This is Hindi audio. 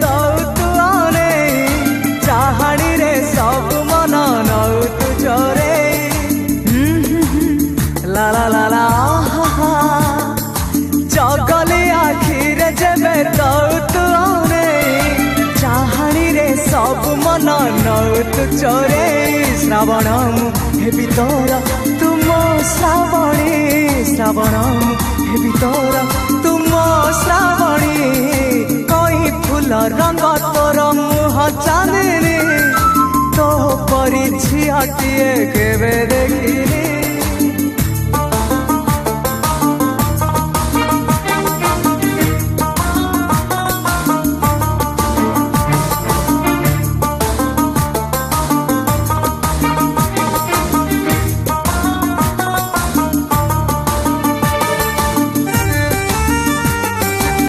तो तू आने चाहाड़ी रे सब मन नौ तू चोरे ला ला ला ला चगली आखिरे जेबे तो तू आने चाहाड़ी रे सब मन नौ तू चोरे श्रावण हेबी तोर तुम श्रावणी श्रावण हेबी तोर तुम श्रावणी कई फूल रंग तोर मुह चांदनी तो परी झियाटिए केबे